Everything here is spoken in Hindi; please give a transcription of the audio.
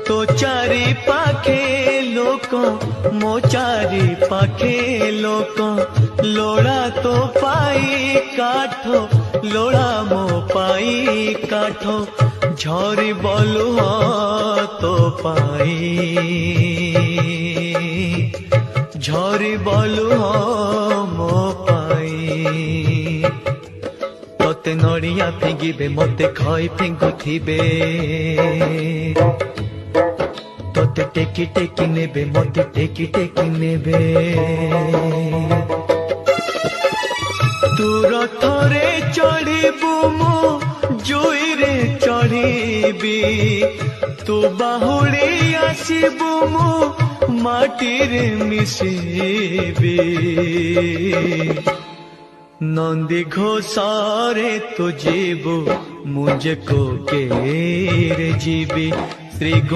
तो चारि पाखे लोक मो चारि पाखे लोक लोड़ा तो पाई काठ लोड़ा मो पाई काठ झरी बोलू तो पाई झरी बोलू मो पाई तोते नड़िया फिंगिबे मते खई फिंगुथिबे तोते टेकी टेकी नेबे मते टेकी टेकी नेबे तू रथरे चढ़िबू मु जुईरे चढ़िबी तू बाहुड़ी आसीबू मु माटीरे मिसिबी नंदी घोषारे तू जीबू मुझे को के रे जीबी श्री